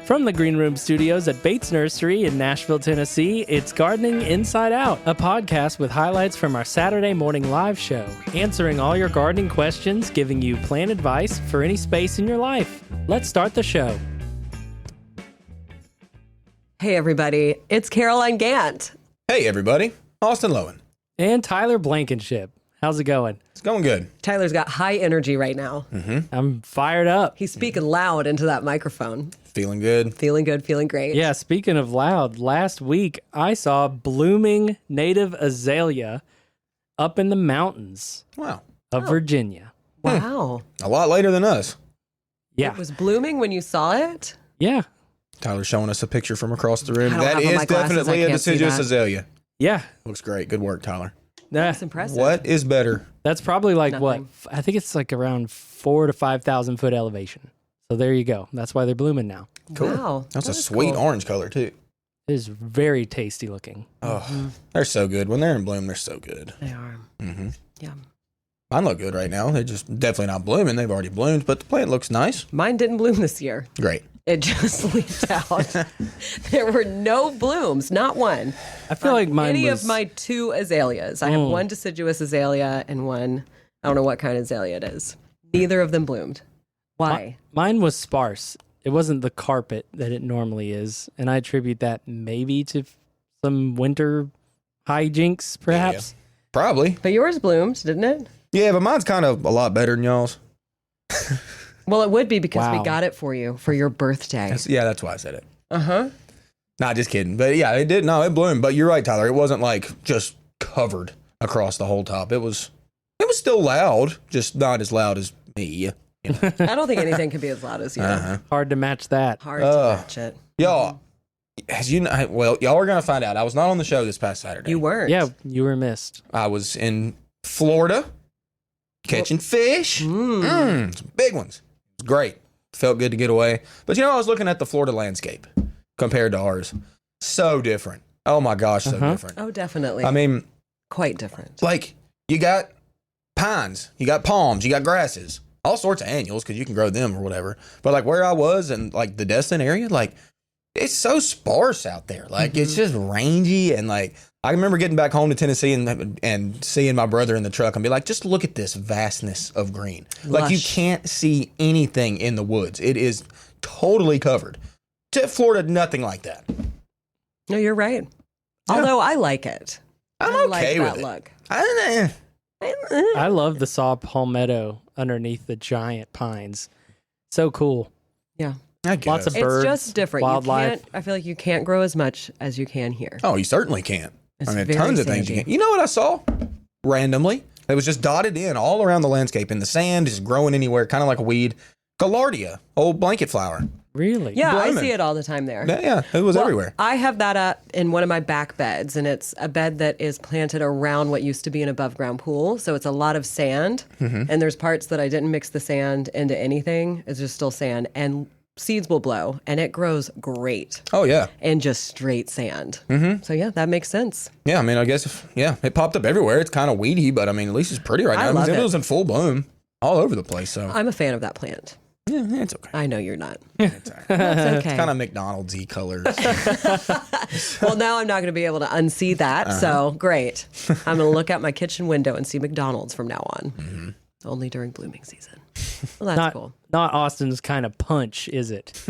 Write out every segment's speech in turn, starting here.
From the Green Room Studios at Bates Nursery in Nashville, Tennessee, it's Gardening Inside Out, a podcast with highlights from our Saturday morning live show, answering all your gardening questions, giving you plant advice for any space in your life. Let's start the show. Hey, everybody. It's Caroline Gant. Hey, everybody. Austin Lowen. And Tyler Blankenship. How's it going? It's going good. Tyler's got high energy right now. I'm fired up. He's speaking loud into that microphone. Feeling good. Feeling good, feeling great. Yeah, speaking of loud, last week I saw blooming native azalea up in the mountains Wow. of Virginia. Wow. A lot later than us. Yeah. It was blooming when you saw it? Yeah. Tyler's showing us a picture from across the room. I don't That have on is my glasses. definitely I a can't see deciduous that. azalea. Yeah. Looks great. Good work, Tyler. That's impressive. What is better? That's probably like Nothing. what? I think it's like around 4,000 to 5,000 foot elevation. So there you go. That's why they're blooming now. Cool. Wow. That's That a is sweet cool. orange color, too. It is very tasty looking. Oh, they're so good. When they're in bloom, they're so good. They are. Mm-hmm. Yeah. Mine look good right now. They're just definitely not blooming. They've already bloomed, but the plant looks nice. Mine didn't bloom this year. Great. It just leaked out. There were no blooms, not one. I feel like mine Any was... of my two azaleas. I have one deciduous azalea and one, I don't know what kind of azalea it is. Neither of them bloomed. Why? Mine was sparse. It wasn't the carpet that it normally is. And I attribute that maybe to some winter hijinks, perhaps. Probably. But yours bloomed, didn't it? Yeah, but mine's kind of a lot better than y'all's. Well, it would be because we Wow. got it for you for your birthday. That's why I said it. Uh-huh. Not just kidding. But yeah, it did. No, it bloomed. But you're right, Tyler. It wasn't like just covered across the whole top. It was still loud, just not as loud as me. You know? I don't think anything can be as loud as you. Hard to match that. Hard to match it. Y'all, as you know, well, y'all are going to find out. I was not on the show this past Saturday. You weren't. Yeah, you were missed. I was in Florida catching fish. Some big ones. It was great. Felt good to get away. But I was looking at the Florida landscape compared to ours. So different. Oh my gosh, so different. Oh, definitely. I mean, quite different. like you got pines, you got palms, you got grasses, all sorts of annuals because you can grow them or whatever. But like where I was and like the Destin area, like it's so sparse out there. Like it's just rangy and like I remember getting back home to Tennessee and seeing my brother in the truck and be like, just look at this vastness of green. Like you Lush. can't see anything in the woods. It is totally covered. To Florida, nothing like that. No, you're right. Although I like it. I'm I okay like with that it. look. I don't know. I love the saw palmetto underneath the giant pines. So cool. Yeah. I guess. Lots of It's birds, just different. wildlife. I feel like you can't grow as much as you can here. Oh, you certainly can't. It's I mean, very tons of things you sandy. can. You know what I saw? Randomly. It was just dotted in all around the landscape in the sand, just growing anywhere, kind of like a weed. Gaillardia, old blanket flower. Really? Yeah, I blooming. see it all the time there. Yeah, it was Well, everywhere. I have that up in one of my back beds, and it's a bed that is planted around what used to be an above ground pool. So it's a lot of sand, and there's parts that I didn't mix the sand into anything. It's just still sand, and seeds will blow, and it grows great Oh, yeah. in just straight sand. So yeah, that makes sense. Yeah, I mean, I guess, it popped up everywhere. It's kind of weedy, but I mean, at least it's pretty right now. I love it it. was in full bloom all over the place, so I'm a fan of that plant. yeah, it's okay. I know you're not. It's all right. That's okay. Kind of McDonald's-y colors. Well, now I'm not going to be able to unsee that. So great. I'm going to look out my kitchen window and see McDonald's from now on. Only during blooming season. Well, that's cool. Not Austin's kind of punch, is it?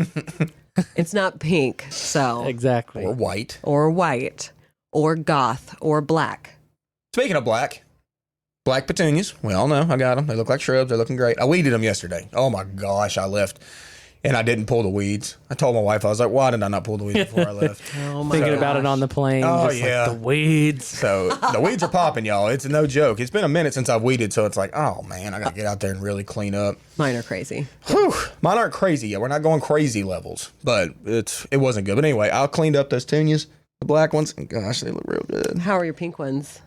It's not pink, so Exactly. Or white. or white or goth or black. Speaking of black petunias, we all know. I got them. They look like shrubs. They're looking great. I weeded them yesterday. Oh my gosh, I left and I didn't pull the weeds. I told my wife, I was like, why did I not pull the weeds before I left? Oh my Thinking gosh. about it on the plane. Oh, just yeah. Like the weeds. So the weeds are popping, y'all. It's no joke. It's been a minute since I've weeded, so it's like, oh man, I gotta get out there and really clean up. Mine are crazy. Whew. Mine aren't crazy yet. We're not going crazy levels, but it wasn't good. But anyway, I cleaned up those petunias, the black ones, and gosh, they look real good. How are your pink ones?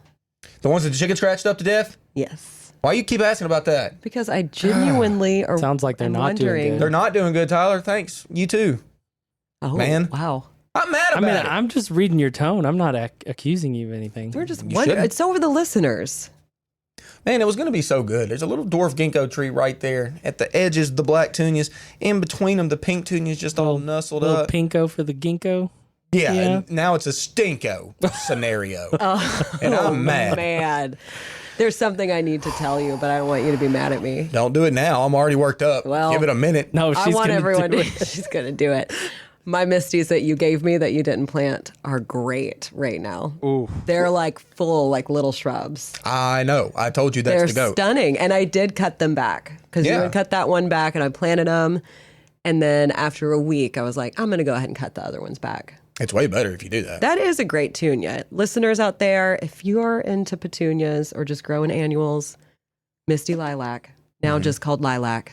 The ones that the chicken scratched up to death? Yes. Why you keep asking about that? Because I genuinely are Sounds like they're I'm not doing wondering. good. They're not doing good, Tyler. Thanks. You too. Oh, Man. wow. I'm mad I about mean, it. I'm just reading your tone. I'm not accusing you of anything. We're just You wondering. shouldn't. It's over the listeners. Man, it was going to be so good. There's a little dwarf ginkgo tree right there. At the edges, the black petunias. In between them, the pink petunias just all nestled Little up. pinko for the ginkgo. Yeah, Yeah. and now it's a stinko scenario. And I'm mad. Man, there's something I need to tell you, but I don't want you to be mad at me. Don't do it now. I'm already worked up. Well, give it a minute. No, I she's want gonna everyone do to. it. She's gonna do it. My misties that you gave me that you didn't plant are great right now. Ooh. They're like full, like little shrubs. I know. I told you that's They're the goat. stunning, and I did cut them back because you Yeah. had cut that one back, and I planted them. And then after a week, I was like, I'm gonna go ahead and cut the other ones back. It's way better if you do that. That is a great petunia. Listeners out there, if you are into petunias or just growing annuals, Misty Lilac, now just called Lilac,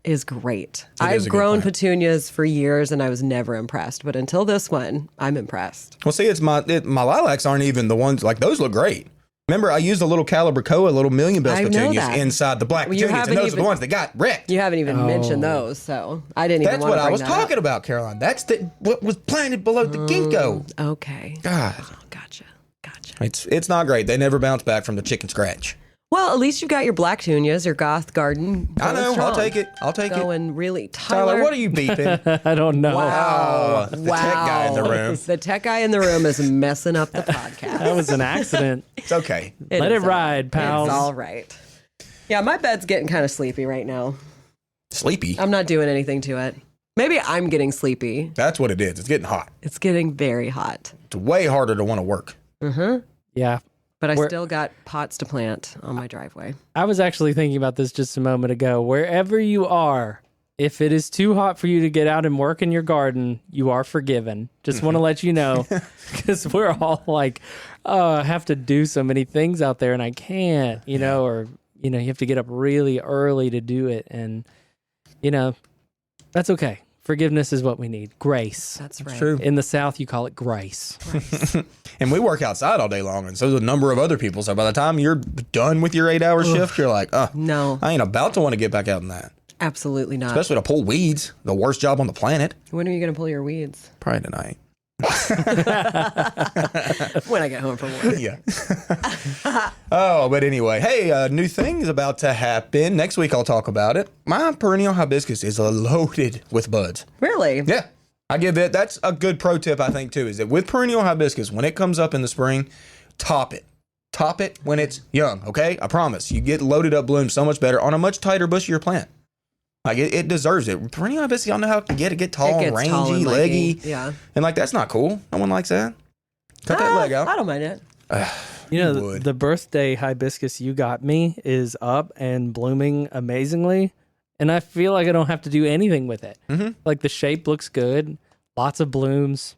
is great. It is I've a good grown plant. petunias for years and I was never impressed. But until this one, I'm impressed. Well, see, it's my lilacs aren't even the ones, like, those look great. Remember, I used a little Calibracoa, little million bells I know petunias that. inside the black Well, you petunias, and haven't those are the even- ones that got wrecked. You haven't even mentioned those, so I didn't even That's want what to I bring was that talking about, Caroline. That's what was planted below the ginkgo. up. Okay. God, Gotcha. it's not great. They never bounce back from the chicken scratch. Well, at least you've got your black petunias, your goth garden. I going know. I'll strong. take it. I'll take it. Going really. Tyler, what are you beeping? I don't know. Wow. The tech guy in the room. The tech guy in the room is messing up the podcast. That was an accident. It's okay. Let is it ride, pals. It's all right. Yeah, my bed's getting kind of sleepy right now. Sleepy. I'm not doing anything to it. Maybe I'm getting sleepy. That's what it is. It's getting hot. It's getting very hot. It's way harder to want to work. Yeah. But I Where- still got pots to plant on my driveway. I was actually thinking about this just a moment ago. Wherever you are, if it is too hot for you to get out and work in your garden, you are forgiven. Just want to let you know, because we're all like, oh, I have to do so many things out there and I can't, or, you have to get up really early to do it. And, that's okay. Forgiveness is what we need. Grace. That's right. True. In the South, you call it grace. And we work outside all day long, and so does a number of other people. So by the time you're done with your 8-hour shift, you're like, No, I ain't about to want to get back out in that. absolutely not. Especially to pull weeds, the worst job on the planet. When are you going to pull your weeds? Probably tonight. When I get home from work. Yeah. Oh, but anyway, hey, new thing is about to happen. Next week I'll talk about it. My perennial hibiscus is loaded with buds. Really? Yeah. I give it, that's a good pro tip, I think, too, is that with perennial hibiscus, when it comes up in the spring, top it. Top it when it's young, okay? I promise. You get loaded up blooms so much better on a much tighter, bushier plant. Like, it deserves it. Perennial hibiscus, y'all know how to get tall, It gets rangy, tall and leggy. Yeah. And, like, that's not cool. No one likes that. Cut that leg out. I don't mind it. The, the birthday hibiscus you got me is up and blooming amazingly. And I feel like I don't have to do anything with it. Mm-hmm. Like the shape looks good. Lots of blooms.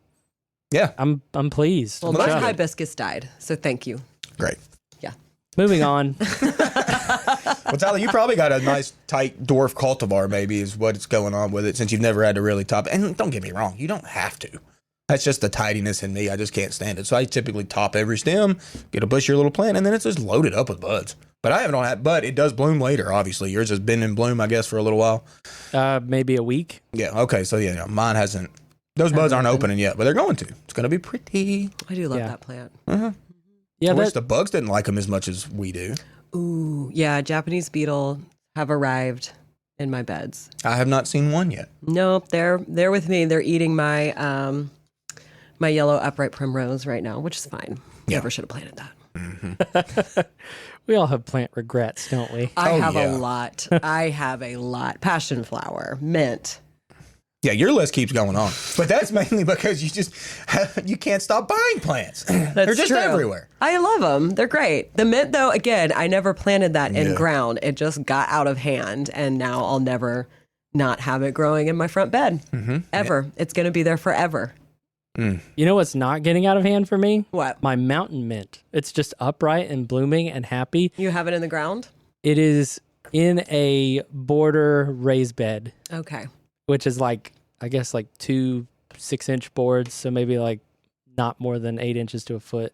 Yeah. I'm pleased. Well, I'm my chuffed. hibiscus died, so thank you. Great. Yeah. Moving on. Well, Tyler, you probably got a nice, tight dwarf cultivar, maybe, is what's going on with it, since you've never had to really top it. And don't get me wrong, you don't have to. That's just the tidiness in me. I just can't stand it. So I typically top every stem, get a bushier little plant, and then it's just loaded up with buds. But I haven't on that. But it does bloom later, obviously. Yours has been in bloom, I guess, for a little while. Maybe a week. Yeah, okay. So, yeah, mine hasn't. Those buds aren't opening yet, but they're going to. It's going to be pretty. I do love Yeah. that plant. Yeah, I wish that, the bugs didn't like them as much as we do. Ooh, yeah, Japanese beetle have arrived in my beds. I have not seen one yet. Nope, they're with me. They're eating my my yellow upright primrose right now, which is fine. Yeah. Never should have planted that. we all have plant regrets, don't we? I Oh, have yeah. a lot. I have a lot. Passion flower, mint. Yeah, your list keeps going on. But that's mainly because you can't stop buying plants. They're just true. everywhere. I love them. They're great. The mint, though, again, I never planted that in Yeah. ground. It just got out of hand, and now I'll never not have it growing in my front bed. Ever. It's going to be there forever. You know what's not getting out of hand for me? What? My mountain mint. It's just upright and blooming and happy. You have it in the ground? It is in a border raised bed, Okay. which is like, I guess, like 2 6-inch boards. So maybe like not more than 8 inches to a foot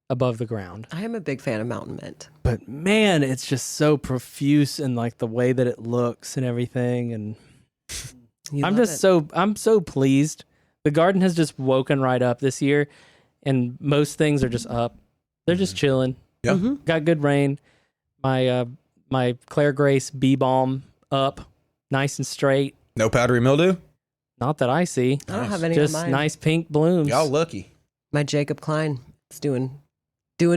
above the ground. I am a big fan of mountain mint. But man, it's just so profuse in like the way that it looks and everything. And I'm so pleased. The garden has just woken right up this year, and most things are just up. They're just chilling. Yeah. Mm-hmm. Got good rain. my Claire Grace bee balm up, nice and straight. No powdery mildew? Not that I see. I don't have any Just of mine. nice pink blooms. Y'all lucky. My Jacob Klein is doing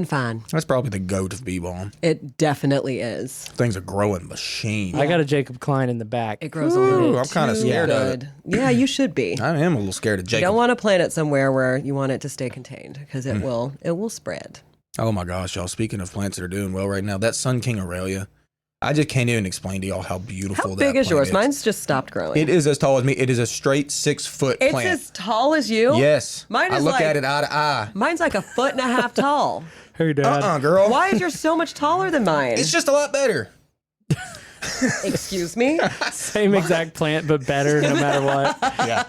fine. That's probably the goat of bee balm. It definitely is. Thing's a growing machine. I got a Jacob Klein in the back. It grows a little I'm kind of too scared of it. good. Yeah, you should be. I am a little scared of You Jacob. don't want to plant it somewhere where you want it to stay contained because it will spread. Oh my gosh, y'all. Speaking of plants that are doing well right now, that Sun King Aurelia, I just can't even explain to y'all how beautiful How that big is plant yours? Mine's just stopped growing. It is as tall as me. It is a straight 6 foot It's plant. as tall as you? Yes. Mine is I look like- at it eye to eye. Mine's like 1.5 feet tall. Hey, Dad. Girl. Why is yours so much taller than mine? It's just a lot better. Excuse me? Same exact plant, but better no matter what. Yeah.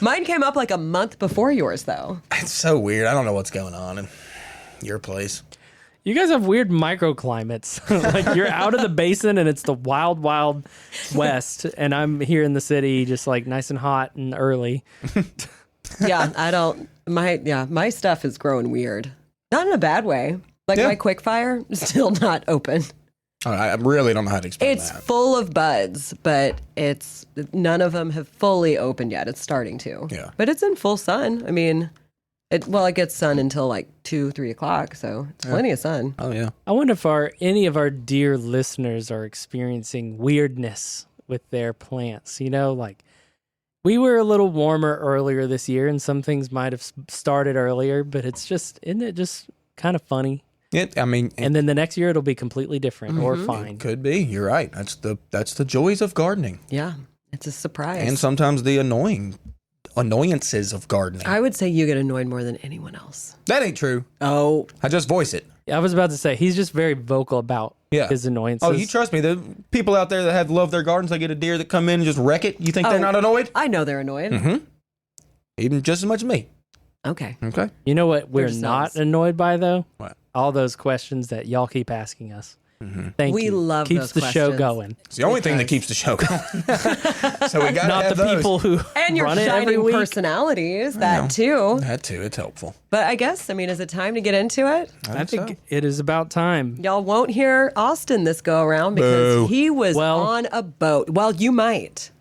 Mine came up like a month before yours, though. It's so weird. I don't know what's going on in your place. You guys have weird microclimates. Like you're out of the basin and it's the wild, wild west, and I'm here in the city, just like nice and hot and early. Yeah, I don't. My stuff is growing weird. Not in a bad way. Like Yeah. my quickfire is still not open. I really don't know how to explain It's that. full of buds, but none of them have fully opened yet. It's starting to. Yeah. But it's in full sun. I mean, it gets sun until like 2-3 o'clock, so it's plenty of sun. Oh, yeah. I wonder if any of our dear listeners are experiencing weirdness with their plants. You know, like we were a little warmer earlier this year, and some things might have started earlier, but isn't it just kind of funny? And then the next year it'll be completely different or fine. Could be. You're right. That's the joys of gardening. Yeah, it's a surprise. And sometimes the annoyances of gardening. I would say you get annoyed more than anyone else. That ain't true. Oh, I just voice it. I was about to say, he's just very vocal about his annoyances. Oh, you trust me. The people out there that love their gardens, they get a deer that come in and just wreck it. You think they're not annoyed? I know they're annoyed. Mm-hmm. Even just as much as me. Okay. Okay. You know what we're They're not subs. annoyed by, though? What? All those questions that y'all keep asking us. Thank We you. love Keeps those the show questions. going. It's the only thing that keeps the show going. So we got to Not have the those. people who And your run it every shining week. personalities, that too. That too. It's helpful. But I guess, is it time to get into it? I think it is about time. Y'all won't hear Austin this go around because Boo. he was Well- on a boat. Well, you might.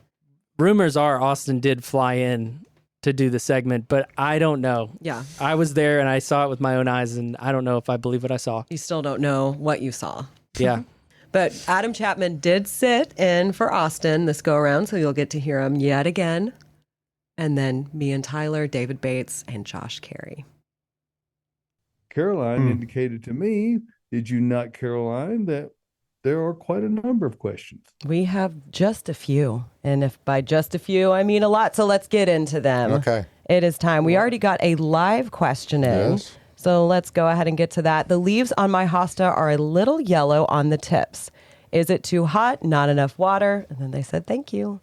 Rumors are Austin did fly in to do the segment, but I don't know. Yeah. I was there and I saw it with my own eyes, and I don't know if I believe what I saw. You still don't know what you saw. Yeah. But Adam Chapman did sit in for Austin this go around, so you'll get to hear him yet again. And then me and Tyler, David Bates, and Josh Carey. Caroline indicated to me, did you not, Caroline, that there are quite a number of questions? We have just a few. And if by just a few, I mean a lot. So let's get into them. Okay. It is time. We already got a live question in. Yes. So let's go ahead and get to that. The leaves on my hosta are a little yellow on the tips. Is it too hot? Not enough water? And then they said, thank you.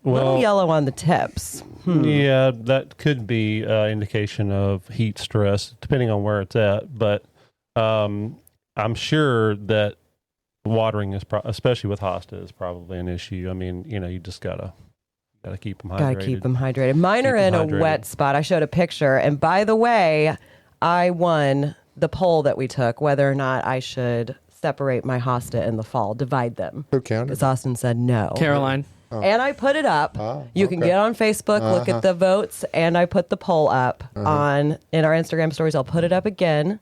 Little yellow on the tips. Yeah, that could be indication of heat stress, depending on where it's at. But I'm sure that watering is, especially with hosta, is probably an issue. I mean, you just gotta keep them hydrated. Gotta keep them hydrated. Mine are in a wet spot. I showed a picture. And by the way, I won the poll that we took, whether or not I should separate my hosta in the fall, divide them. Who counted? Because Austin said no. Caroline. And I put it up. You can okay. get on Facebook, look at the votes, and I put the poll up in our Instagram stories. I'll put it up again.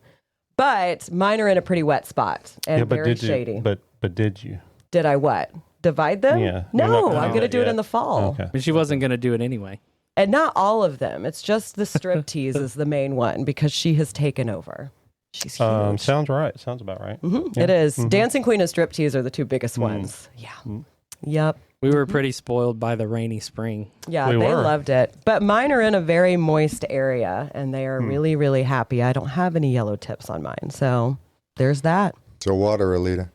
But mine are in a pretty wet spot and very shady. But did you? Did I what? Divide them? Yeah. No, You're not I'm going to that do it yet. in the fall. Okay. But she wasn't going to do it anyway. And not all of them. It's just the striptease is the main one because she has taken over. She's huge. Sounds right. Sounds about right. It is. Dancing Queen and striptease are the two biggest ones. Yeah. Yep. We were pretty spoiled by the rainy spring. Yeah, We they were. loved it. But mine are in a very moist area, and they are really, really happy. I don't have any yellow tips on mine. So there's that. So water, Alita.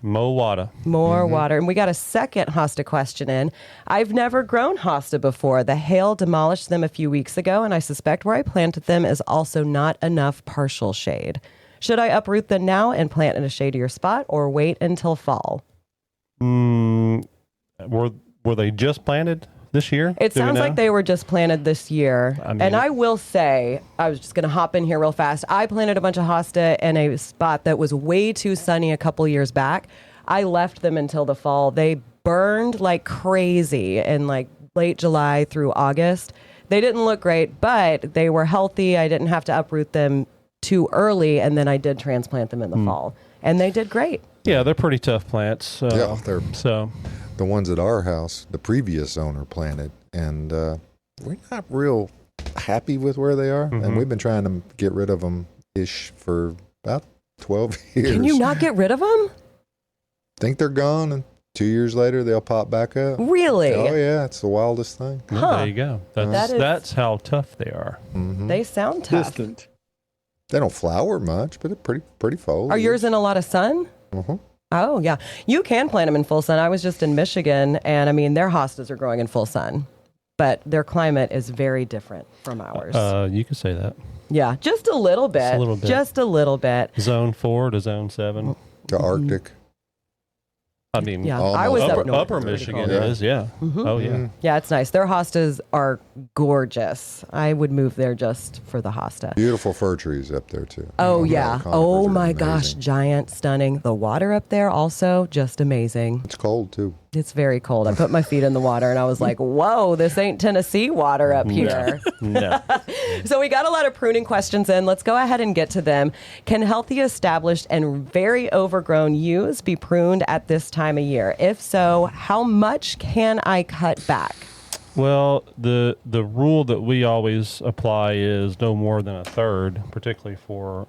Mo water. More water. And we got a second hosta question in. I've never grown hosta before. The hail demolished them a few weeks ago, and I suspect where I planted them is also not enough partial shade. Should I uproot them now and plant in a shadier spot or wait until fall? Were they just planted this year? It Do we sounds know? like they were just planted this year. And I will say, I was just going to hop in here real fast. I planted a bunch of hosta in a spot that was way too sunny a couple years back. I left them until the fall. They burned like crazy in like late July through August. They didn't look great, but they were healthy. I didn't have to uproot them too early, and then I did transplant them in the fall. And they did great. Yeah, they're pretty tough plants. Yeah, they're so the ones at our house, the previous owner planted, and we're not real happy with where they are. And we've been trying to get rid of them for about 12 years. Can you not get rid of them? Think they're gone, and 2 years later they'll pop back up. Really? Oh yeah, it's the wildest thing. yeah, there you go. That's how tough they are. They sound tough. Distant. They don't flower much, but they're pretty foliage. Are yours in a lot of sun? Oh, yeah. You can plant them in full sun. I was just in Michigan, and I mean, their hostas are growing in full sun, but their climate is very different from ours. You could say that. Yeah, just a little bit. Just a little bit. Just a little bit. Zone 4 to Zone 7. The Arctic. I mean, Yeah, I was up north. upper It's pretty Michigan cold. is, yeah. Oh, yeah. Yeah, it's nice. Their hostas are gorgeous. I would move there just for the hosta. Beautiful fir trees up there too. Oh, The yeah. conifers Oh, are my gosh. amazing. Giant, stunning. The water up there also just amazing. It's cold too. It's very cold. I put my feet in the water and I was like, whoa, this ain't Tennessee water up here. No. So we got a lot of pruning questions in. Let's go ahead and get to them. Can healthy, established, and very overgrown yews be pruned at this time of year? If so, how much can I cut back? Well, the rule that we always apply is no more than a third, particularly for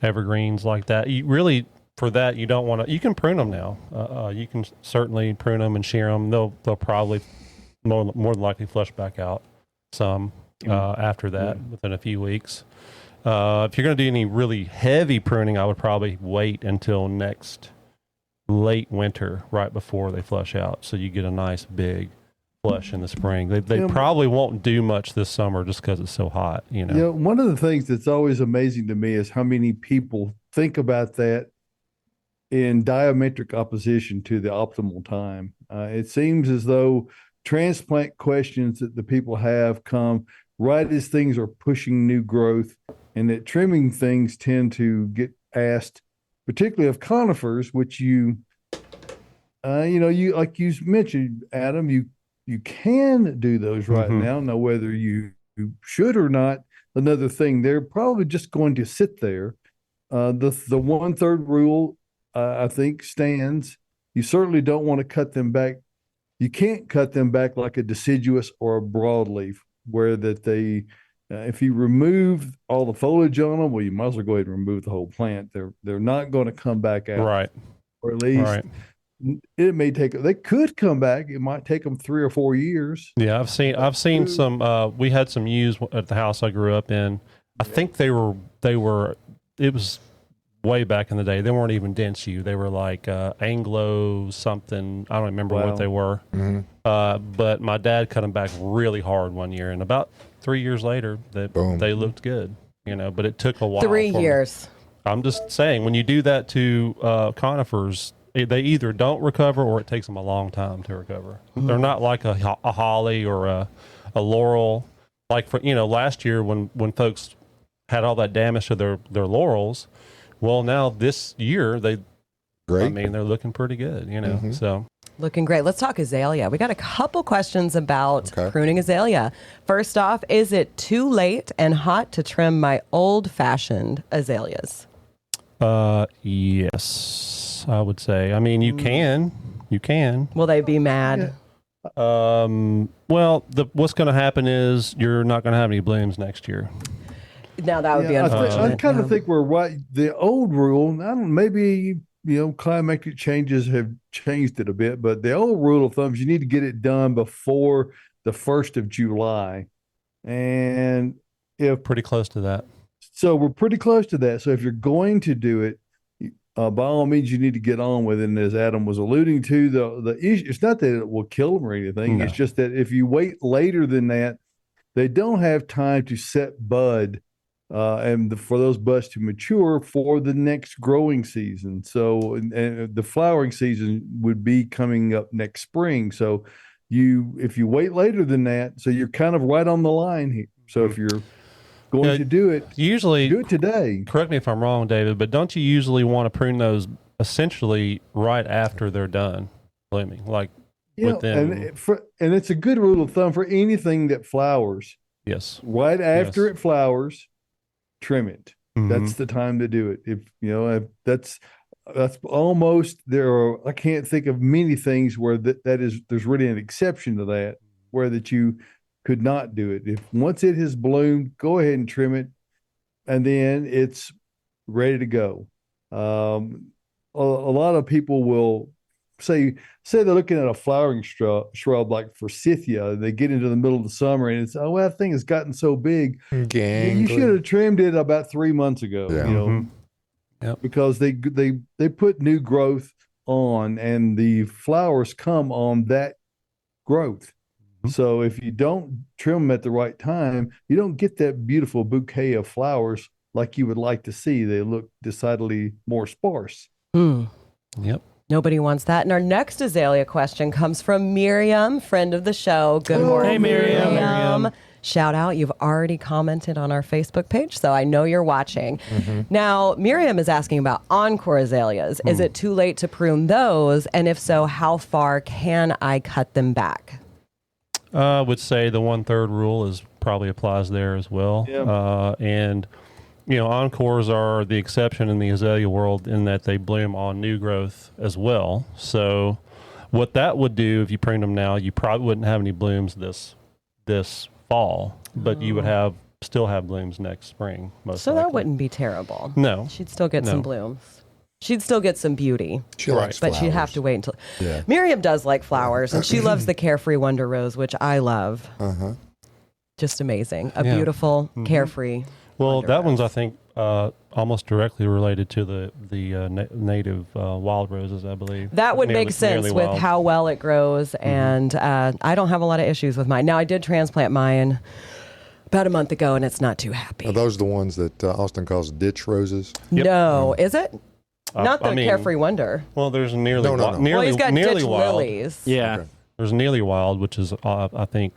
evergreens like that. You really, for that, you don't want to. You can prune them now. You can certainly prune them and shear them. They'll probably more than likely flush back out some after that within a few weeks. If you're going to do any really heavy pruning, I would probably wait until next late winter, right before they flush out, so you get a nice big flush in the spring. They probably won't do much this summer just because it's so hot. You know. You know, one of the things that's always amazing to me is how many people think about that in diametric opposition to the optimal time. It seems as though transplant questions that the people have come right as things are pushing new growth, and that trimming things tend to get asked, particularly of conifers, which you like you mentioned, Adam, you can do those right now. Now, whether you should or not, another thing. They're probably just going to sit there. The 1/3 rule, I think, stands. You certainly don't want to cut them back. You can't cut them back like a deciduous or a broadleaf, where that they, if you remove all the foliage on them, well, you might as well go ahead and remove the whole plant. They're not going to come back out, Right. or at least Right. it may take. They could come back. It might take them 3 or 4 years. Yeah, I've seen some. We had some yews at the house I grew up in. I think they were. It was way back in the day. They weren't even dense yew. They were like Anglo something. I don't remember Wow. what they were. But my dad cut them back really hard one year, and about 3 years later, they looked good. You know, but it took a while. 3 years. I'm just saying, when you do that to conifers, they either don't recover or it takes them a long time to recover. They're not like a holly or a laurel. Like for last year when folks had all that damage to their laurels. Well, now this year they're looking pretty good. So. Looking great. Let's talk azalea. We got a couple questions about pruning azalea. First off, is it too late and hot to trim my old-fashioned azaleas? Yes, I would say. I mean, you can. Will they be mad? Well, what's going to happen is you're not going to have any blooms next year. Now that would be unfortunate. I kind of think we're right. The old rule, maybe climatic changes have changed it a bit, but the old rule of thumb is you need to get it done before the 1st of July. And pretty close to that. So we're pretty close to that. So if you're going to do it, by all means, you need to get on with it. And as Adam was alluding to, the issue, it's not that it will kill them or anything. No. It's just that if you wait later than that, they don't have time to set bud and for those buds to mature for the next growing season. So and the flowering season would be coming up next spring. So if you wait later than that, so you're kind of right on the line here. So if you're going to do it, usually do it today. Correct me if I'm wrong, David, but don't you usually want to prune those essentially right after they're done blooming, like within? And it's a good rule of thumb for anything that flowers. Yes. Right after it flowers, trim it. Mm-hmm. That's the time to do it. If that's almost I can't think of many things where there's really an exception to that, where that you could not do it. If once it has bloomed, go ahead and trim it, and then it's ready to go. A lot of people will say they're looking at a flowering shrub like forsythia. They get into the middle of the summer and it's, oh, well, that thing has gotten so big. You should have trimmed it about 3 months ago. Yeah. Yep. Because they put new growth on, and the flowers come on that growth. Mm-hmm. So if you don't trim them at the right time, you don't get that beautiful bouquet of flowers like you would like to see. They look decidedly more sparse. Yep. Nobody wants that. And our next azalea question comes from Miriam, friend of the show. Good morning, Hey, Miriam. Shout out. You've already commented on our Facebook page, so I know you're watching. Mm-hmm. Now, Miriam is asking about encore azaleas. Is it too late to prune those? And if so, how far can I cut them back? I would say the 1/3 rule probably applies there as well. Yeah. And encores are the exception in the azalea world in that they bloom on new growth as well. So what that would do if you prune them now, you probably wouldn't have any blooms this fall, but you would still have blooms next spring. So that wouldn't be terrible. No. She'd still get some blooms. She'd still get some beauty. She likes but flowers. she'd have to wait until. Yeah. Miriam does like flowers, and she loves the Carefree Wonder Rose, which I love. Uh-huh. Just amazing. A beautiful, carefree. Well, that one's, I think, almost directly related to the native wild roses, I believe. That would make sense with how well it grows, and I don't have a lot of issues with mine. Now, I did transplant mine about a month ago, and it's not too happy. Are those the ones that Austin calls ditch roses? Yep. No, is it? Not the Carefree Wonder. Well, there's nearly No. Well, he's got ditch wild. lilies. Yeah. Okay. There's nearly wild, which is, I think,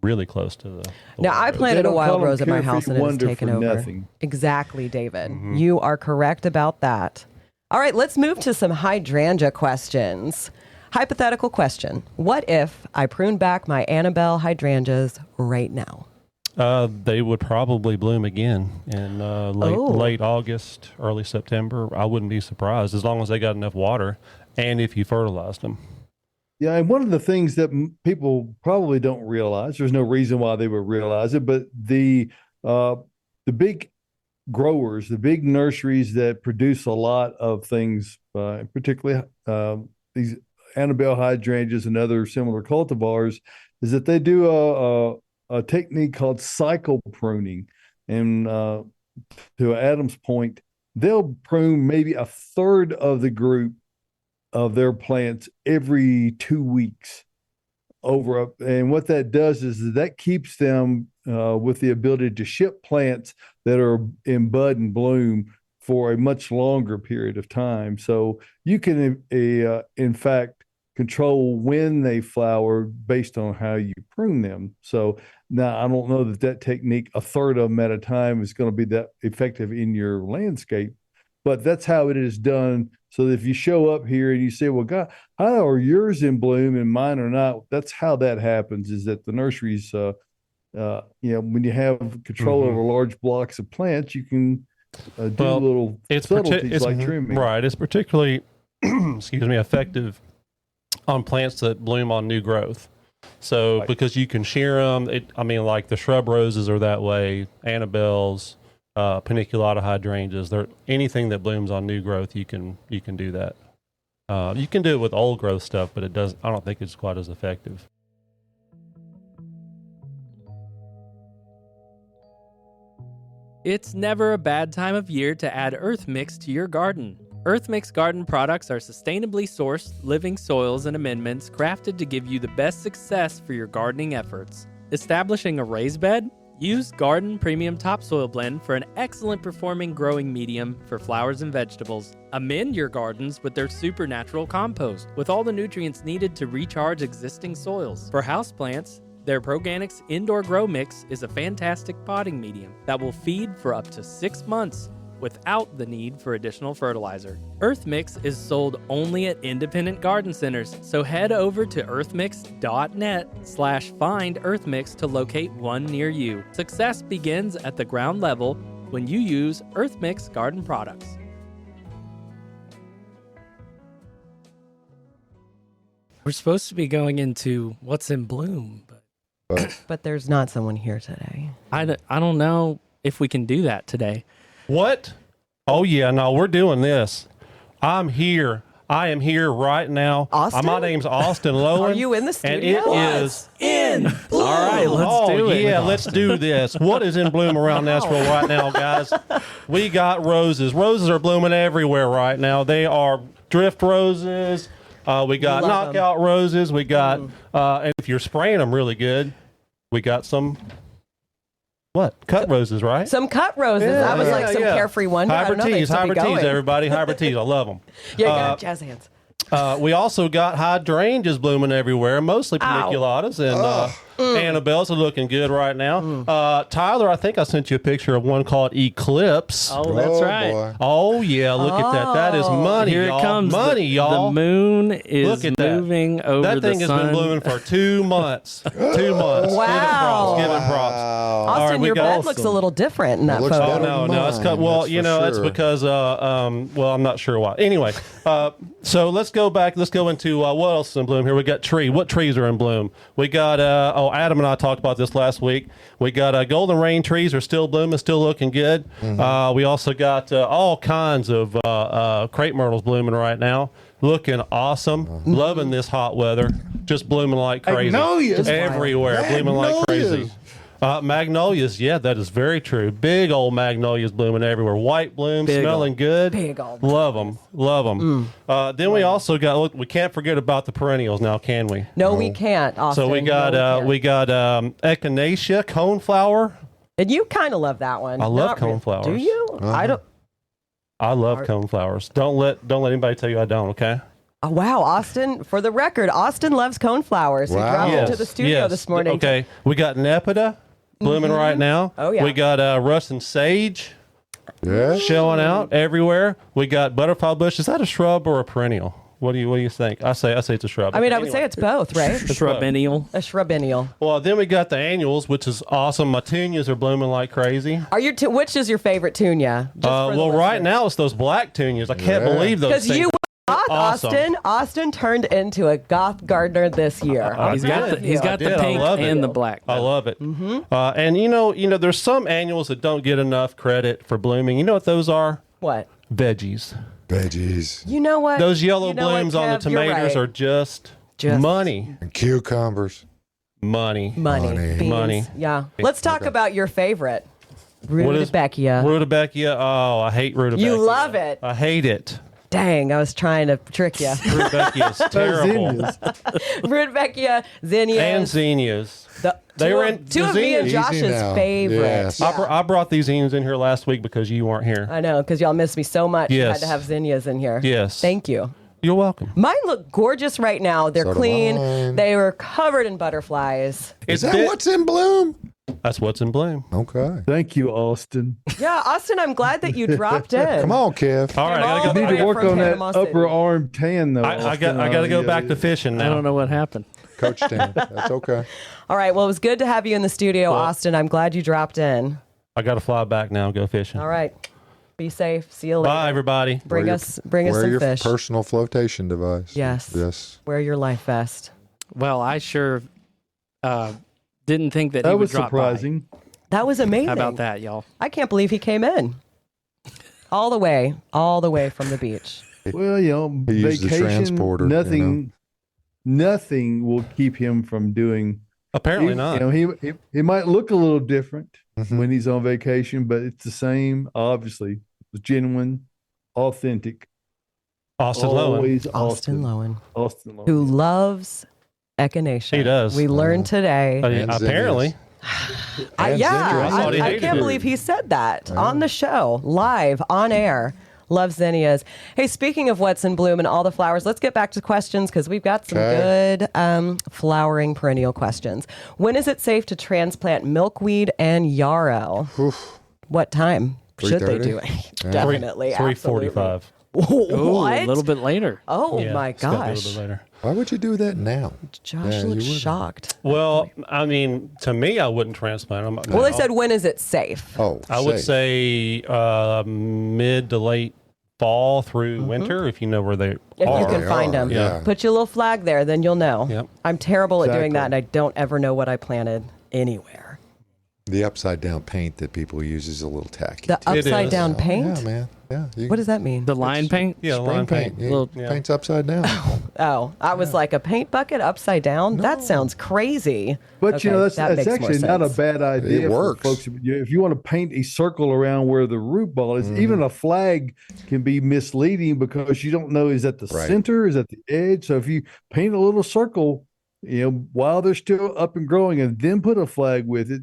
really close to the Now, I planted a wild rose at my Carefree house and it has Wonder taken for over. nothing. Exactly, David. You are correct about that. All right, let's move to some hydrangea questions. Hypothetical question. What if I prune back my Annabelle hydrangeas right now? They would probably bloom again in late August, early September. I wouldn't be surprised as long as they got enough water and if you fertilized them. Yeah, and one of the things that people probably don't realize, there's no reason why they would realize it, but the big growers, the big nurseries that produce a lot of things, particularly these Annabelle hydrangeas and other similar cultivars, is that they do a technique called cycle pruning. And to Adam's point, they'll prune maybe a third of the group of their plants every 2 weeks and what that does is that keeps them with the ability to ship plants that are in bud and bloom for a much longer period of time. So you can in fact control when they flower based on how you prune them. So now I don't know that technique, a third of them at a time, is going to be that effective in your landscape, but that's how it is done. So if you show up here and you say, well, God, how are yours in bloom and mine are not? That's how that happens, is that the nurseries, when you have control over large blocks of plants, you can do little subtleties like trimming. Right. It's particularly, effective on plants that bloom on new growth. So because you can shear them, like the shrub roses are that way, Annabelles, paniculata hydrangeas, anything that blooms on new growth, you can do that. You can do it with old growth stuff, but I don't think it's quite as effective. It's never a bad time of year to add Earth Mix to your garden. Earth Mix garden products are sustainably sourced, living soils and amendments crafted to give you the best success for your gardening efforts. Establishing a raised bed? Use Garden Premium Topsoil Blend for an excellent performing growing medium for flowers and vegetables. Amend your gardens with their supernatural compost with all the nutrients needed to recharge existing soils. For houseplants, their Proganics Indoor Grow Mix is a fantastic potting medium that will feed for up to 6 months without the need for additional fertilizer. Earth Mix is sold only at independent garden centers, so head over to earthmix.net/find Earthmix to locate one near you. Success begins at the ground level when you use Earthmix garden products. We're supposed to be going into what's in bloom, But there's not someone here today. I don't know if we can do that today. What? Oh, yeah, no, we're doing this. I'm here. I am here right now. Austin? My name's Austin Lowen. Are you in the studio? And it is In bloom. All right, let's do it. Yeah, let's do this. What is in bloom around Nashville right now, guys? We got roses. Roses are blooming everywhere right now. They are drift roses. We got Love knockout roses. We got, and if you're spraying them really good, we got some. What? Cut roses, right? Some cut roses. Yeah, That was like some yeah. carefree wonder. Hybrid teas, everybody. Hybrid teas. I love them. Yeah, got jazz hands. We also got hydrangeas blooming everywhere, mostly paniculatas, and Annabelle's are looking good right now. Tyler, I think I sent you a picture of one called Eclipse. Oh, that's right. Boy. Oh, yeah, look at that. That is money, Here y'all. it comes. Money, y'all. The moon is Look at that. moving over That thing the has sun. been blooming for 2 months. 2 months. Wow. Give it props. Wow. Austin, right, we your got- bed looks a little different in that looks photo. Oh, better. no, it's cut. Mine, Well, that's you for know, it's sure. because, well, I'm not sure why. Anyway, so let's go back. Let's go into what else is in bloom here. We got tree. What trees are in bloom? We got, Adam and I talked about this last week. We got golden rain trees are still blooming, still looking good. We also got all kinds of crepe myrtles blooming right now. Looking awesome. Loving this hot weather. Just blooming like crazy. Magnolias. Everywhere. Blooming like crazy. Magnolias. Magnolias, yeah, that is very true. Big old magnolias blooming everywhere. White blooms, Big smelling good. Big old. Love them, love them. Then we also got. Look, we can't forget about the perennials now, can we? No, we can't, Austin. So we got No, we can't. echinacea, coneflower. And you kind of love that one. I love Not re- coneflowers. Do you? I don't. I love coneflowers. Don't let anybody tell you I don't. Okay. Oh, wow, Austin. For the record, Austin loves coneflowers. He Wow. dropped Yes, into the studio this morning. Okay. We got nepeta blooming right now. Oh, yeah. We got Russ and sage Yeah. showing out everywhere. We got butterfly bush. Is that a shrub or a perennial? What do you think? I say it's a shrub. I mean, I would Anyway. say it's both, right? The shrubbiennial. A shrubbiennial. Well, then we got the annuals, which is awesome. My petunias are blooming like crazy. Are you? Which is your favorite tunia? Well, right now it's those black petunias. I can't Yeah. believe those because things. you goth, awesome. Austin turned into a goth gardener this year. He's got the, he's got I the did. I pink love it. and the black. I love it. And you know, there's some annuals that don't get enough credit for blooming. You know what those are? What? Veggies. Veggies You know what? Those yellow You know what, blooms on the Kev? You're tomatoes right. are just money. and cucumbers. money. Money. Beans. Money. Yeah. Let's talk Okay. about your favorite, What is- rudbeckia. Rudbeckia. Oh, I hate rudbeckia. You love it. I hate it. Dang, I was trying to trick you. Rudbeckia is terrible. Zinnias. Rudbeckia, zinnias. And zinnias. They were were in two of me and zinnias. Josh's Easy now. favorites. Yes. Yeah. I brought these zinnias in here last week because you weren't here. I know, because y'all missed me so much. You Yes. had to have zinnias in here. Yes. Thank you. You're welcome. Mine look gorgeous right now. They're So do clean. mine. They were covered in butterflies. Is that what's in bloom? That's what's in bloom. Okay. Thank you, Austin. Yeah, Austin, I'm glad that you dropped in. Come on, Kev. All right, I all gotta the go. Need to way work from on that Panama City. upper arm tan, though. I got Austin. to go Yeah, back to fishing I now. don't know what happened. Coach Dan. That's okay. All right, well, it was good to have you in the studio, Well- Austin. I'm glad you dropped in. I got to fly back now and go fishing. All right. Be safe. See you later. Bye, everybody. Bring Wear us some your fish. personal flotation device. Yes. Yes. Wear your life vest. Well, I sure didn't think that, he That would was drop surprising. That was by. amazing. How about that, y'all? I can't believe he came in. All the way from the beach. Well, He used the vacation, transporter, you nothing will keep him from doing. Apparently not. He might look a little different Mhm. when he's on vacation, but it's the same. Obviously, it's genuine, authentic. Austin Lowen. Always Austin Lowen, Austin Lowen. who loves echinacea. He does. We learned today. Oh, And apparently. zinnias. And Zinnia. I thought he I hated can't it. believe he said that on the show, live, on air. Love zinnias. Hey, speaking of what's in bloom and all the flowers, let's get back to questions because we've got some good flowering perennial questions. When is it safe to transplant milkweed and yarrow? Oof. What time should they 3:30? do it? Definitely. 3:45. Ooh, What? a little bit later. Oh Yeah, my it's gotta be a little gosh. bit later. Why would you do that now? Josh Yeah, you looks wouldn't. shocked. Well, I mean, to me, I wouldn't transplant them. Well, they said, when is it safe? Oh, I would safe. say mid to late fall through winter, if you know where they If are. you can find them. Yeah. Put your little flag there, then you'll know. Yep. I'm terrible at doing Exactly. that, and I don't ever know what I planted anywhere. The upside down paint that people use is a little tacky. The too. It upside is. down Oh, paint? Yeah, man. Yeah. You- What does that mean? The line paint? Yeah, spray line paint. paint. It Yeah. paints upside down. Oh, I was like, a paint bucket upside down? That sounds crazy. But Okay, that's that makes more actually not a sense. bad idea. It works. For folks. If you want to paint a circle around where the root ball is, even a flag can be misleading because you don't know is that the Right. center, is that the edge. So if you paint a little circle, while they're still up and growing, and then put a flag with it,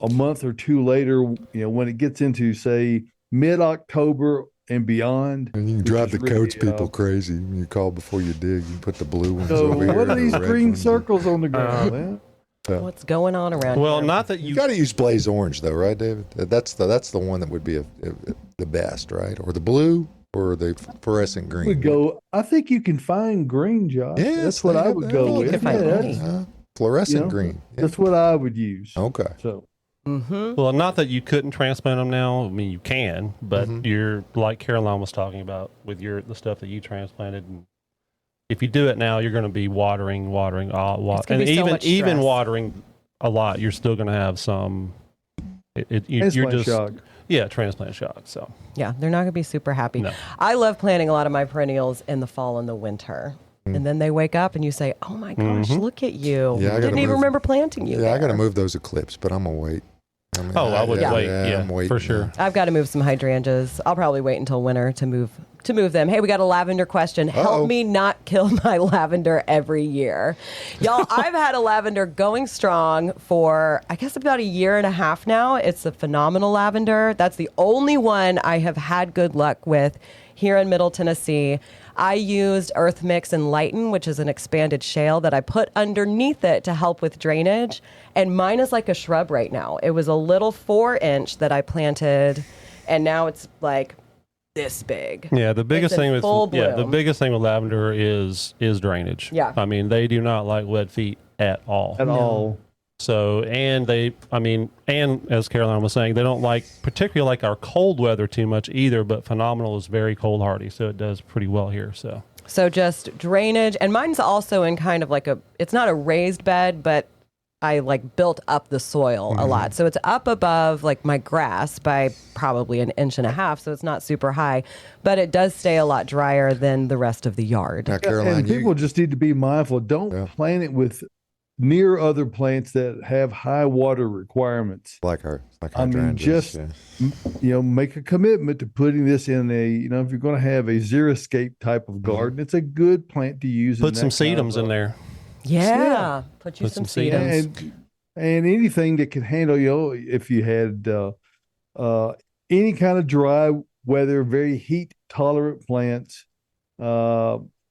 a month or two later, when it gets into say mid-October and beyond. And you can which drive is the really, coach people crazy. When you call before you dig, you put the blue ones So over here. what are the these red green ones. circles on the ground, man? What's going on around Well, here? not that You you got to use blaze orange though, right, David? That's the one that would be the best, right? Or the blue, or the fluorescent green. Would go. I think you can find green, Josh. Yes, That's what they I have would that. go You with. can find Yeah, any. that's, Fluorescent you know, green. Yeah. that's what I would use. Okay. So Well, not that you couldn't transplant them now. I mean, you can, but you're like Caroline was talking about with the stuff that you transplanted. And if you do it now, you're going to be watering, It's gonna and be so even much even stress. watering a lot, you're still going to have some. You're transplant just shock. yeah, transplant shock. So Yeah, they're not going to be super happy. No. I love planting a lot of my perennials in the fall and the winter. And then they wake up and you say, oh my gosh, look at you. Yeah, I gotta Didn't even move. remember planting you. Yeah, I got to there." move those eclipse, but I'm gonna wait. I mean, I would wait. Yeah, I'm waiting. for sure. I've got to move some hydrangeas. I'll probably wait until winter to move them. Hey, we got a lavender question. Uh-oh. Help me not kill my lavender every year. Y'all, I've had a lavender going strong for, I guess, about a year and a half now. It's a phenomenal lavender. That's the only one I have had good luck with here in Middle Tennessee. I used Earth Mix and Lighten, which is an expanded shale that I put underneath it to help with drainage. And mine is like a shrub right now. It was a little 4-inch that I planted, and now it's like this big. Yeah, the biggest It's in thing with full the bloom. biggest thing with lavender is drainage. Yeah. I mean, they do not like wet feet at all. At all. So, and as Caroline was saying, they don't particularly like our cold weather too much either, but Phenomenal is very cold hardy, so it does pretty well here. So just drainage. And mine's also in kind of like it's not a raised bed, but I built up the soil a lot. So it's up above my grass by probably 1.5 inches. So it's not super high, but it does stay a lot drier than the rest of the yard. Now, Caroline, And people just need to be mindful. Don't plant it with near other plants that have high water requirements. like I mean, hydrangeas, just yeah. make a commitment to putting this in if you're going to have a xeriscape type of garden, it's a good plant to use. put some sedums in there. Yeah. Put you Put some some sedums. sedums. and anything that can handle, if you had any kind of dry weather, very heat tolerant plants,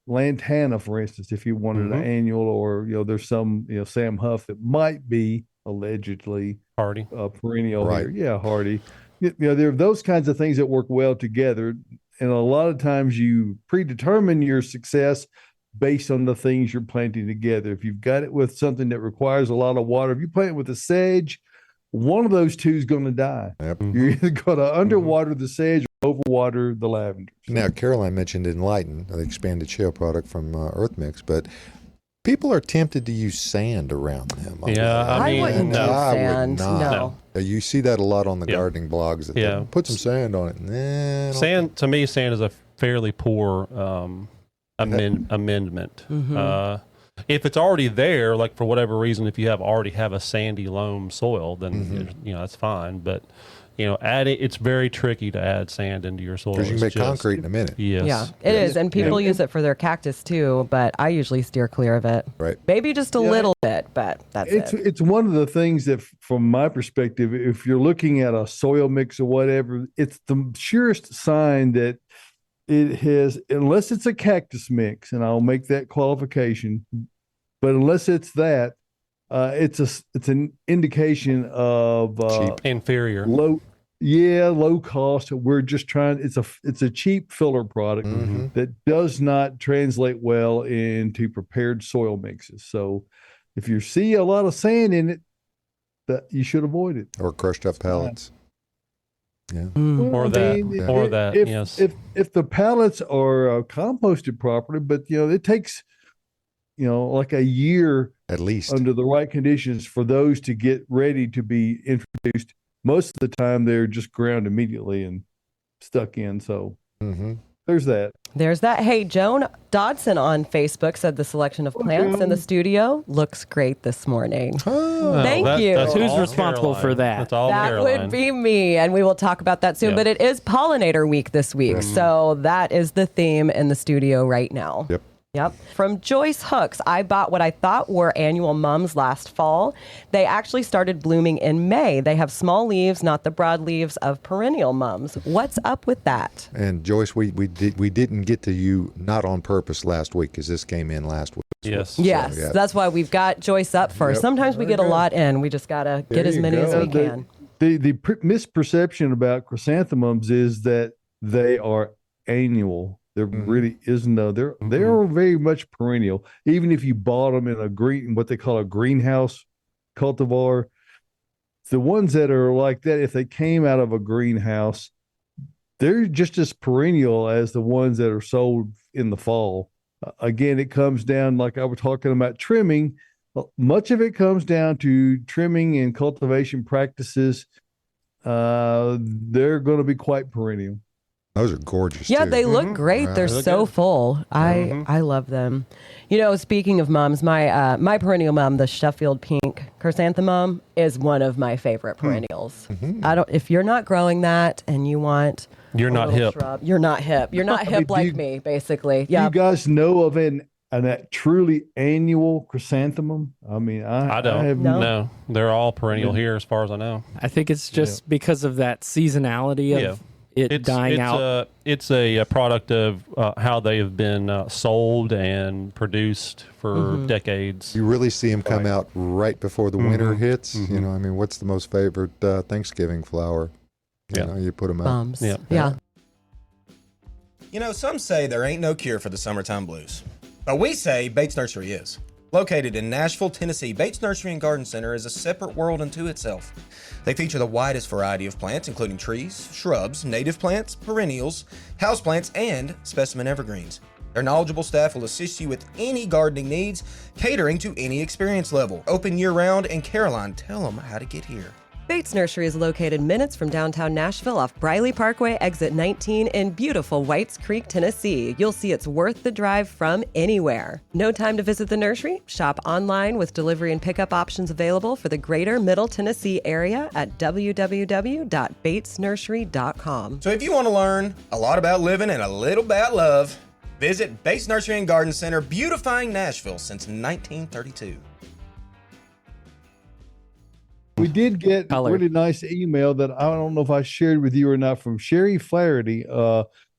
lantana, for instance, if you wanted an annual, or there's some Sam Huff that might be allegedly Hardy. perennial Right. here. Yeah, hardy. There are those kinds of things that work well together, and a lot of times you predetermine your success based on the things you're planting together. If you've got it with something that requires a lot of water, if you plant it with a sedge, one of those two is going to die. Yep. You're either going to underwater the sedge or overwater the lavender. Now, Caroline mentioned Enlighten, the expanded shale product from Earth Mix, but people are tempted to use sand around them. Yeah, I mean, wouldn't no. do I would sand. not. No. You see that a lot on the Yeah. gardening blogs. That Yeah. they put some sand on it. Nah, I don't Sand, to me, sand is a fairly poor amendment. If it's already there, for whatever reason, if you already have a sandy loam soil, then that's fine. But it's very tricky to add sand into your soil. Because you can It's make just- concrete in a minute. Yes. Yeah, it is. And people use it for their cactus too, but I usually steer clear of it. Right. Maybe just a little bit. it, but that's it. It's one of the things that, from my perspective, if you're looking at a soil mix or whatever, it's the surest sign that it has, unless it's a cactus mix, and I'll make that qualification, but unless it's that, it's an indication of cheap, inferior, low cost. We're just trying. It's a cheap filler product that does not translate well into prepared soil mixes. So, if you see a lot of sand in it, that you should avoid it. Or crushed up pellets. Yeah. Or that. Yes. If the pellets are composted properly, but it takes like a year at least under the right conditions for those to get ready to be introduced. Most of the time they're just ground immediately and stuck in. So there's that. There's that. Hey, Joan Dodson on Facebook said the selection of plants in the studio looks great this morning. Thank you. That's who's responsible for that? That's all that Caroline. would be me, and we will talk about that soon. Yep. But it is pollinator week this week, so that is the theme in the studio right now. Yep. From Joyce Hooks, I bought what I thought were annual mums last fall. They actually started blooming in May. They have small leaves, not the broad leaves of perennial mums. What's up with that? And Joyce, we didn't get to you not on purpose last week because this came in last week. Yes. Yes, So, yeah. that's why we've got Joyce up first. Yep. Sometimes we get a lot in. We just got to get as many as we can. The misperception about chrysanthemums is that they are annual. There really is no. They're very much perennial. Even if you bought them in what they call a greenhouse cultivar, the ones that are like that, if they came out of a greenhouse, they're just as perennial as the ones that are sold in the fall. Again, it comes down, like I was talking about trimming. Much of it comes down to trimming and cultivation practices. They're going to be quite perennial. Those are gorgeous. Yeah, too. they look great. They're so full. I love them. Speaking of mums, my perennial mum, the Sheffield pink chrysanthemum, is one of my favorite perennials. If you're not growing that and you want You're not hip. shrub, you're not hip. You're not hip like me, basically. Do Yeah. you guys know of a truly annual chrysanthemum? I mean, I don't. have No, they're all perennial here, as far as I know. I think it's just because of that seasonality of it dying out. It's a product of how they have been sold and produced for decades. You really see them come out right before the winter hits. What's the most favorite Thanksgiving flower? You put them out. Mums. Yeah. Some say there ain't no cure for the summertime blues. But we say Bates Nursery is. Located in Nashville, Tennessee, Bates Nursery and Garden Center is a separate world unto itself. They feature the widest variety of plants, including trees, shrubs, native plants, perennials, houseplants, and specimen evergreens. Their knowledgeable staff will assist you with any gardening needs, catering to any experience level. Open year-round, and Caroline, tell them how to get here. Bates Nursery is located minutes from downtown Nashville off Briley Parkway, exit 19 in beautiful Whites Creek, Tennessee. You'll see it's worth the drive from anywhere. No time to visit the nursery? Shop online with delivery and pickup options available for the greater Middle Tennessee area at www.batesnursery.com. So if you want to learn a lot about living and a little about love, visit Bates Nursery and Garden Center, beautifying Nashville since 1932. We did get a really nice email that I don't know if I shared with you or not, from Sherry Flaherty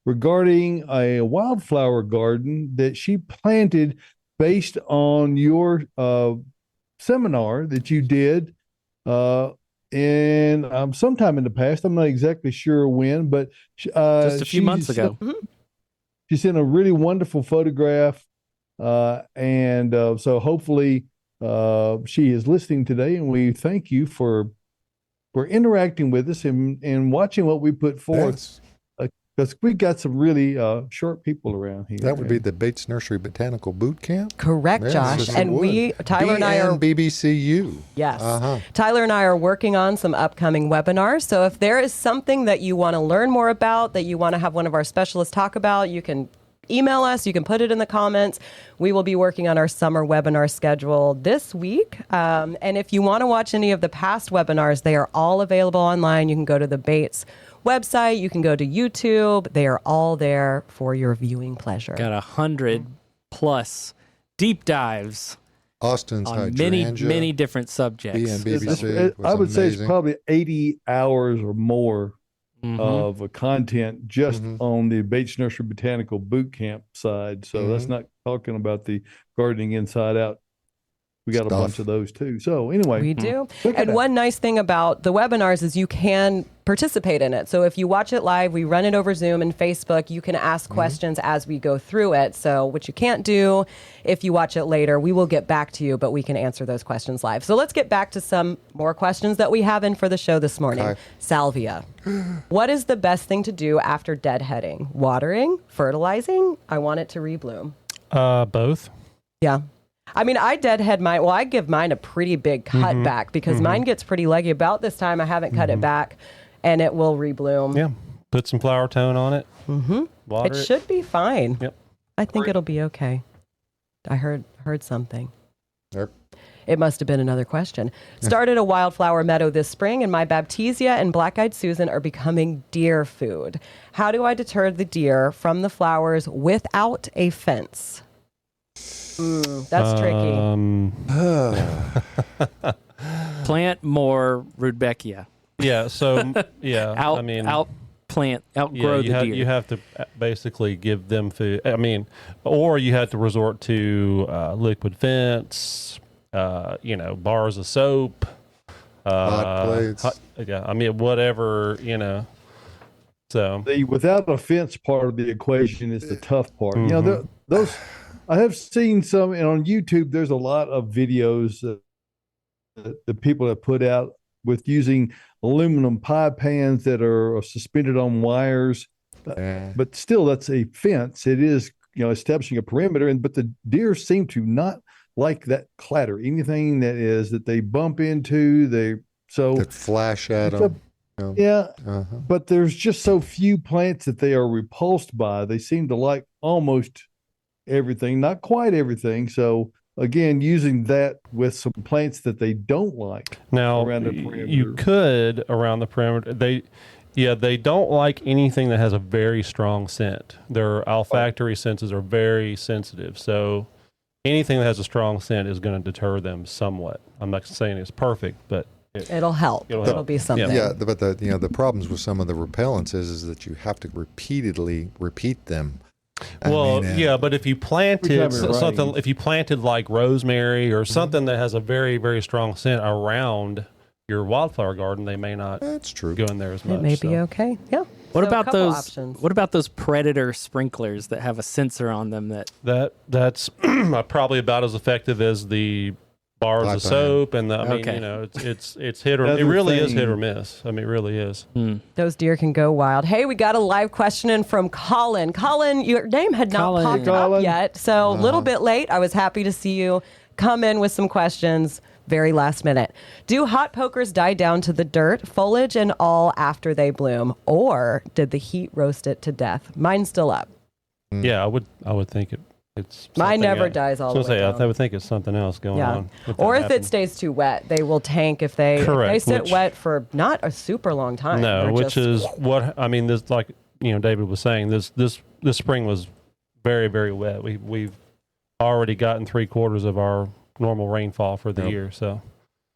regarding a wildflower garden that she planted based on your seminar that you did in sometime in the past. I'm not exactly sure when, but just a few months ago. She sent a really wonderful photograph, and so hopefully she is listening today, and we thank you for interacting with us and watching what we put forth, because we got some really short people around here. That would be the Bates Nursery Botanical Boot Camp. Correct, Josh. And Tyler and I are BBCU. Yes. Tyler and I are working on some upcoming webinars. So if there is something that you want to learn more about, that you want to have one of our specialists talk about, you can email us. You can put it in the comments. We will be working on our summer webinar schedule this week. And if you want to watch any of the past webinars, they are all available online. You can go to the Bates website. You can go to YouTube. They are all there for your viewing pleasure. Got 100+ deep dives Austin's on hydrangea, many different subjects. and BBC was I would say it's amazing. probably 80 hours or more Mhm. of a content just on the Bates Nursery Botanical Boot Camp side. So that's not talking about the Gardening Inside Out. We got a bunch of those too. So anyway, We do. check it And out. one nice thing about the webinars is you can participate in it. So if you watch it live, we run it over Zoom and Facebook. You can ask questions as we go through it. So what you can't do if you watch it later, we will get back to you, but we can answer those questions live. So let's get back to some more questions that we have in for the show this morning. Okay. Salvia. What is the best thing to do after deadheading? Watering? Fertilizing? I want it to rebloom. Both. Yeah. I mean, I deadhead mine. Well, I give mine a pretty big cut back because mine gets pretty leggy. About this time, I haven't cut it back, and it will rebloom. Yeah. Put some flower tone on it. Water It should be fine. Yep. I think it'll be okay. I heard something. Yep. It must have been another question. Started a wildflower meadow this spring, and my Baptisia and black-eyed Susan are becoming deer food. How do I deter the deer from the flowers without a fence? That's tricky. Plant more Rudbeckia. Yeah. So yeah. Outgrow the deer. You have to basically give them food. I mean, or you have to resort to liquid fence. Bars of soap. Hot plates. I mean, whatever. So The without a fence part of the equation is the tough part. You know, those I have seen some, and on YouTube, there's a lot of videos that the people have put out with using aluminum pie pans that are suspended on wires. But still, that's a fence. It is, establishing a perimeter, but the deer seem to not like that clatter. Anything that they bump into, that flash at them. Yeah, but there's just so few plants that they are repulsed by. They seem to like almost everything, not quite everything. So again, using that with some plants that they don't like. Now, around the perimeter. you could around the perimeter. They don't like anything that has a very strong scent. Their olfactory senses are very sensitive. So anything that has a strong scent is going to deter them somewhat. I'm not saying it's perfect, but It'll help. It'll be something. Yeah, but the problems with some of the repellents is that you have to repeatedly repeat them. But if you planted something, if you planted like rosemary or something that has a very, very strong scent around your wildflower garden, they may not go in there as much. It may be okay. Yeah. What So a about couple those? options. What about those predator sprinklers that have a sensor on them? That's probably about as effective as the bars Black of soap and it's hit or it really is hit or miss. I mean, it really is. Those deer can go wild. Hey, we got a live question in from Colin. Colin, your name had not popped up yet, so a little bit late. I was happy to see you come in with some questions very last minute. Do hot pokers die down to the dirt, foliage and all after they bloom, or did the heat roast it to death? Mine's still up. Yeah, I would think it's Mine something never else. dies all the way down. I would think it's something else going on. Or if it stays too wet, they will tank if they sit wet for not a super long time. No, They're which just- is what I mean. This, like David was saying, this spring was very, very wet. We've already gotten 3/4 of our normal rainfall for the year. So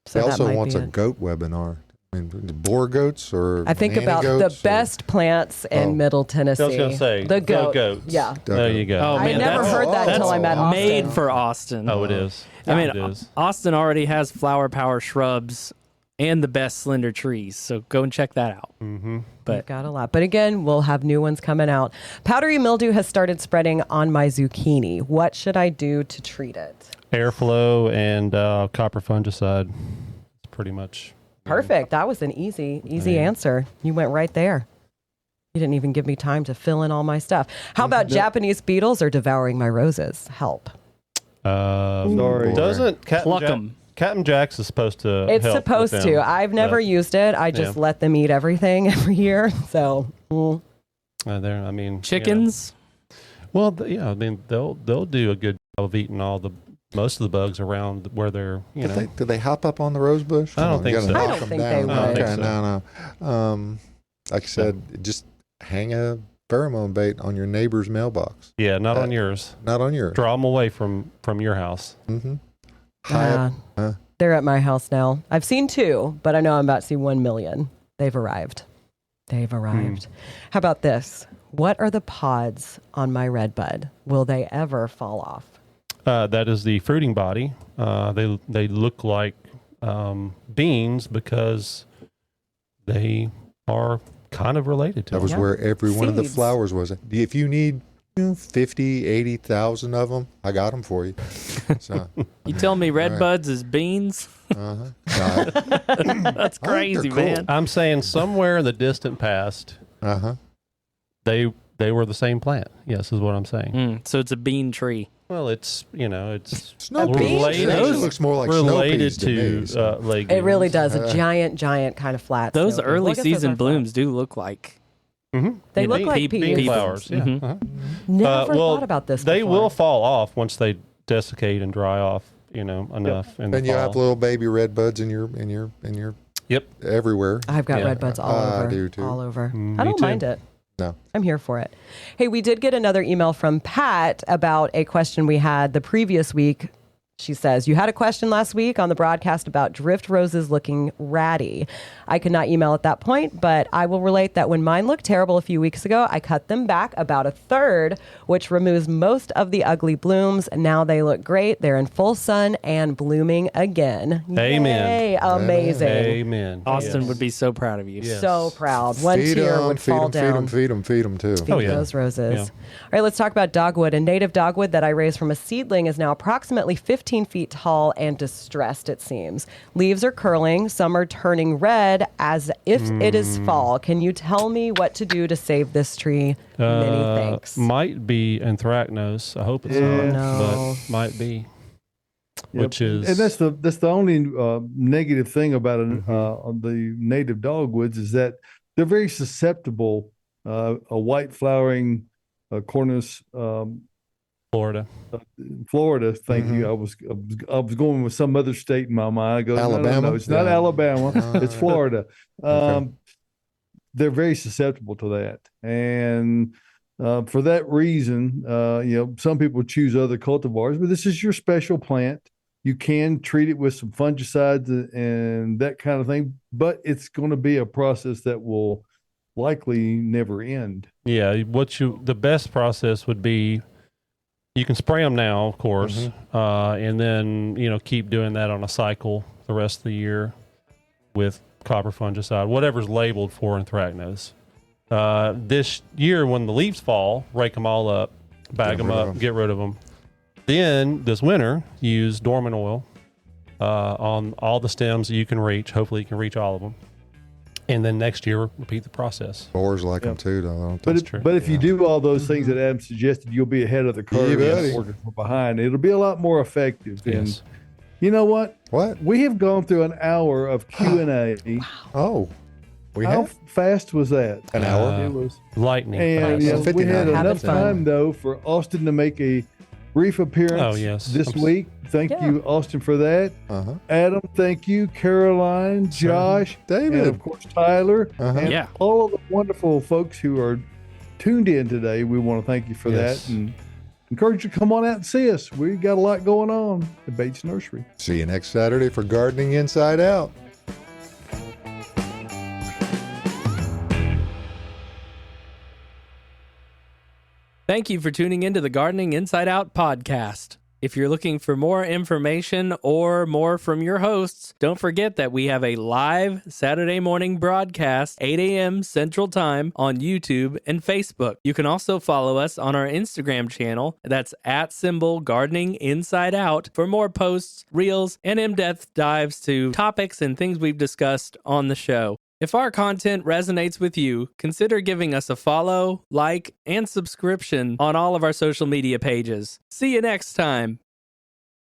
He that also might wants be a it. goat webinar. I mean, boar goats or I think nanny about the goats or- best plants in Middle Tennessee. I was going to say the goats. Yeah, there you go. Oh, I man, never that's- heard that until I met Austin. Made for Austin. Oh, it is. I mean, it is. Austin already has flower power shrubs and the best slender trees, so go and check that out. Mm-hmm. But We've got a lot. But again, we'll have new ones coming out. Powdery mildew has started spreading on my zucchini. What should I do to treat it? Airflow and copper fungicide. It's pretty much Perfect. That was an easy answer. You went right there. You didn't even give me time to fill in all my stuff. How about Japanese beetles are devouring my roses? Help. Sorry. Doesn't pluck them. Captain Jack's is supposed to. It's help supposed with to. them, I've never but, used it. I just let them eat everything every year. So I mean, chickens. Well, I mean, they'll do a good job of eating most of the bugs around where they're, Do they hop up on the rose bush? I don't think so. I don't think they would. Okay, no. Like I said, just hang a pheromone bait on your neighbor's mailbox. Yeah, not on yours. Not on yours. Draw them away from your house. Mm-hmm. They're at my house now. I've seen 2, but I know I'm about to see 1 million. They've arrived. How about this? What are the pods on my redbud? Will they ever fall off? That is the fruiting body. They look like beans because they are kind of related to That was Yeah. where every one of the Seeds. flowers was. If you need 50, 80,000 of them, I got them for you. So, You tell me red buds is beans? no, That's crazy, cool. man. I'm saying somewhere in the distant past, they were the same plant. Yes, is what I'm saying. So it's a bean tree. Well, it's Snow peas. related. It actually looks more like snow related peas to me, so. legumes. It really does. A giant kind of flat. Those snow pea. early Well, I guess those season are blooms do look like They you look know, like bean peas. flowers. Yeah. Mhm. Uh-huh. Never well, thought about this. They before. will fall off once they desiccate and dry off. Enough. In the And you fall. have little baby red buds in your Yep. everywhere. I've got Yeah. red buds all I over. do too. All over. Me I don't too. mind it. No. I'm here for it. Hey, we did get another email from Pat about a question we had the previous week. She says, you had a question last week on the broadcast about drift roses looking ratty. I could not email at that point, but I will relate that when mine looked terrible a few weeks ago, I cut them back about a third, which removes most of the ugly blooms. Now they look great. They're in full sun and blooming again. Amen. Yay, amazing. Amen. Austin Yes. would be so proud of you. Yes. So proud. One Feed tear 'em, would feed fall 'em, down. feed them too. Feed Oh, yeah. those roses. Yeah. All right, let's talk about dogwood. A native dogwood that I raised from a seedling is now approximately 15 feet tall and distressed, it seems. Leaves are curling. Some are turning red as if it is fall. Can you tell me what to do to save this tree? Many thanks. Might be anthracnose. I hope it's Yeah. not, No. but might be. Yep. Which is and that's the only negative thing about the native dogwoods is that they're very susceptible. A white flowering cornus, Florida. Florida. Thank you. I was going with some other state in my mind. I go, Alabama? No, it's not Yeah. Alabama. It's Florida. Okay. They're very susceptible to that, and for that reason, some people choose other cultivars. But this is your special plant. You can treat it with some fungicides and that kind of thing, but it's going to be a process that will likely never end. Yeah, the best process would be you can spray them now, of course, and then keep doing that on a cycle the rest of the year with copper fungicide, whatever's labeled for anthracnose. This year, when the leaves fall, rake them all up, bag them up, get rid of them. Then this winter, use dormant oil on all the stems that you can reach. Hopefully, you can reach all of them. And then next year, repeat the process. Boars like them too, though. But if you do all those things that Adam suggested, you'll be ahead of the curve. Yeah, buddy. Working from behind. It'll be a lot more effective. Yes. And you know what? What? We have gone through an hour of Q&A. Oh, we How have fast was that? an hour. It was. Lightning. And fast. we had 59. enough Having fun. time, though, for Austin to make a brief appearance Oh, yes. this week. Thank you, Austin, for that. Uh-huh. Adam, thank you. Caroline, Josh, David. and of course Tyler, Uh-huh. and Yeah. all of the wonderful folks who are tuned in today. We want to thank you for Yes. that and encourage you to come on out and see us. We got a lot going on at Bates Nursery. See you next Saturday for Gardening Inside Out. Thank you for tuning into the Gardening Inside Out podcast. If you're looking for more information or more from your hosts, don't forget that we have a live Saturday morning broadcast, 8 a.m. Central Time on YouTube and Facebook. You can also follow us on our Instagram channel. That's @Gardening Inside Out for more posts, reels, and in-depth dives to topics and things we've discussed on the show. If our content resonates with you, consider giving us a follow, like, and subscription on all of our social media pages. See you next time.